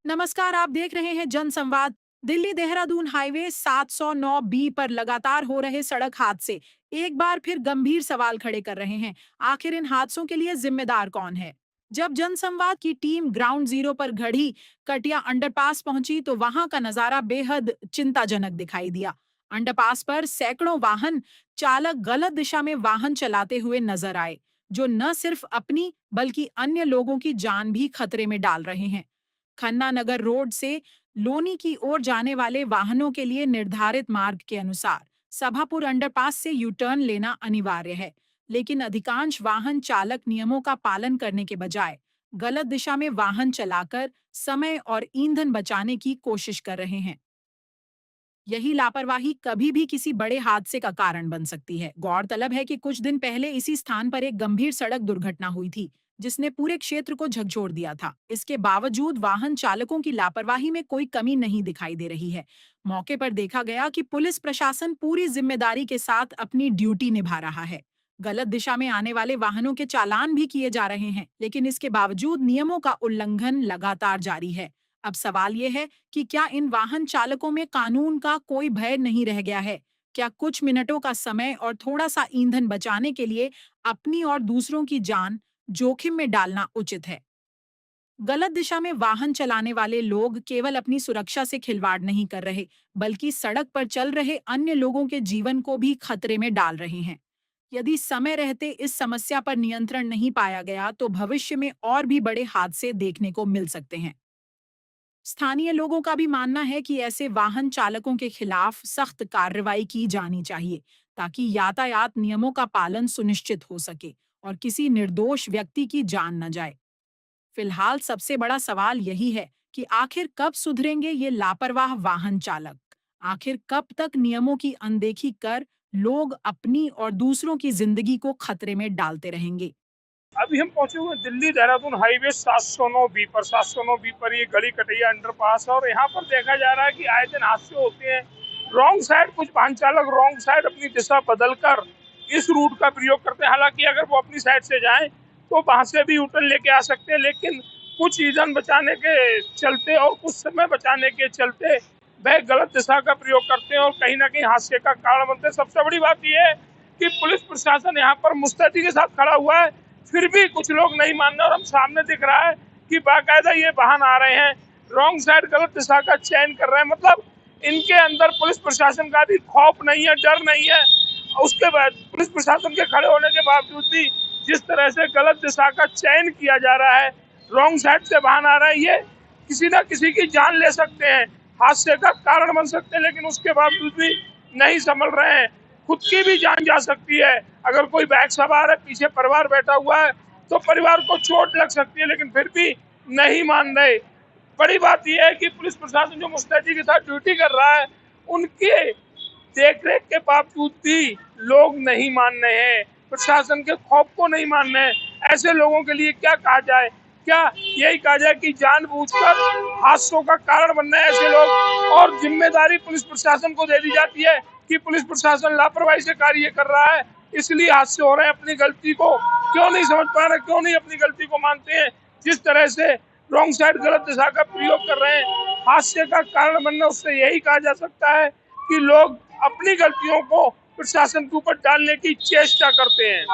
नमस्कार, आप देख रहे हैं जनसंवाद। दिल्ली देहरादून हाईवे 709 बी पर लगातार हो रहे सड़क हादसे एक बार फिर गंभीर सवाल खड़े कर रहे हैं। आखिर इन हादसों के लिए जिम्मेदार कौन है? जब जनसंवाद की टीम ग्राउंड जीरो पर घड़ी कटिया अंडरपास पहुंची तो वहां का नजारा बेहद चिंताजनक दिखाई दिया। अंडरपास पर सैकड़ों वाहन चालक गलत दिशा में वाहन चलाते हुए नजर आए, जो न सिर्फ अपनी बल्कि अन्य लोगों की जान भी खतरे में डाल रहे हैं। खन्ना नगर रोड से लोनी की ओर जाने वाले वाहनों के लिए निर्धारित मार्ग के अनुसार सभापुर अंडरपास से यू टर्न लेना अनिवार्य है, लेकिन अधिकांश वाहन चालक नियमों का पालन करने के बजाय गलत दिशा में वाहन चलाकर समय और ईंधन बचाने की कोशिश कर रहे हैं। यही लापरवाही कभी भी किसी बड़े हादसे का कारण बन सकती है। गौरतलब है कि कुछ दिन पहले इसी स्थान पर एक गंभीर सड़क दुर्घटना हुई थी, जिसने पूरे क्षेत्र को झकझोर दिया था। इसके बावजूद वाहन चालकों की लापरवाही में कोई कमी नहीं दिखाई दे रही है। मौके पर देखा गया कि पुलिस प्रशासन पूरी जिम्मेदारी के साथ अपनी ड्यूटी निभा रहा है। गलत दिशा में आने वाले वाहनों के चालान भी किए जा रहे हैं, लेकिन इसके बावजूद नियमों का उल्लंघन लगातार जारी है। अब सवाल यह है कि क्या इन वाहन चालकों में कानून का कोई भय नहीं रह गया है? क्या कुछ मिनटों का समय और थोड़ा सा ईंधन बचाने के लिए अपनी और दूसरों की जान जोखिम में डालना उचित है? गलत दिशा में वाहन चलाने वाले लोग केवल अपनी सुरक्षा से खिलवाड़ नहीं कर रहे, बल्कि सड़क पर चल रहे अन्य लोगों के जीवन को भी खतरे में डाल रहे हैं। यदि समय रहते इस समस्या पर नियंत्रण नहीं पाया गया, तो भविष्य में और भी बड़े हादसे देखने को मिल सकते हैं। स्थानीय लोगों का भी मानना है कि ऐसे वाहन चालकों के खिलाफ सख्त कार्रवाई की जानी चाहिए, ताकि यातायात नियमों का पालन सुनिश्चित हो सके और किसी निर्दोष व्यक्ति की जान न जाए। फिलहाल सबसे बड़ा सवाल यही है कि आखिर कब सुधरेंगे ये लापरवाह वाहन चालक? आखिर कब तक नियमों की अनदेखी कर लोग अपनी और दूसरों की जिंदगी को खतरे में डालते रहेंगे? अभी हम पहुंचे हुए हैं दिल्ली देहरादून हाईवे 709 बी पर। 709 बी पर ये गली कटैया अंडरपास है और यहाँ पर देखा जा रहा है कि आए दिन हादसे होते हैं। रॉन्ग साइड कुछ वाहन चालक रॉन्ग साइड अपनी दिशा बदलकर इस रूट का प्रयोग करते हैं। हालांकि अगर वो अपनी साइड से जाएं तो वहां से भी यूटर्न लेके आ सकते हैं, लेकिन कुछ ईंधन बचाने के चलते और कुछ समय बचाने के चलते वह गलत दिशा का प्रयोग करते हैं और कहीं ना कहीं हादसे का कारण बनते हैं। सबसे बड़ी बात यह है कि पुलिस प्रशासन यहाँ पर मुस्तैदी के साथ खड़ा हुआ है, फिर भी कुछ लोग नहीं मान रहे। और हम सामने दिख रहा है कि बाकायदा ये वाहन आ रहे हैं, रॉन्ग साइड गलत दिशा का चयन कर रहे हैं। मतलब इनके अंदर पुलिस प्रशासन का भी खौफ नहीं है, डर नहीं है। उसके बाद पुलिस प्रशासन के खड़े होने के बावजूद भी जिस तरह से गलत दिशा का चयन किया जा रहा है, रॉन्ग साइड से वाहन आ रहा है, ये किसी ना किसी की जान ले सकते हैं, हादसे का कारण बन सकते हैं, लेकिन उसके बावजूद भी नहीं संभल रहे हैं। खुद की भी जान जा सकती है। अगर कोई बाइक सवार है, पीछे परिवार बैठा हुआ है, तो परिवार को चोट लग सकती है, लेकिन फिर भी नहीं मान रहे। बड़ी बात यह है कि पुलिस प्रशासन जो मुस्तैदी के साथ ड्यूटी कर रहा है, उनके देखरेख के बावजूद भी लोग नहीं मान रहे हैं, प्रशासन के खौफ को नहीं मान रहे हैं। ऐसे लोगों के लिए क्या कहा जाए? क्या यही कहा जाए कि जानबूझकर हादसों का कारण बन रहे हैं ऐसे लोग, और जिम्मेदारी पुलिस प्रशासन को दे दी जाती है कि पुलिस प्रशासन लापरवाही से कार्य कर रहा है, इसलिए हादसे हो रहे हैं। अपनी गलती को क्यों नहीं समझ पा रहे, क्यों नहीं अपनी गलती को मानते हैं? जिस तरह से रॉन्ग साइड गलत दिशा का प्रयोग कर रहे हैं, हादसे का कारण बनना, उससे यही कहा जा सकता है कि लोग अपनी गलतियों को प्रशासन के ऊपर डालने की चेष्टा करते हैं।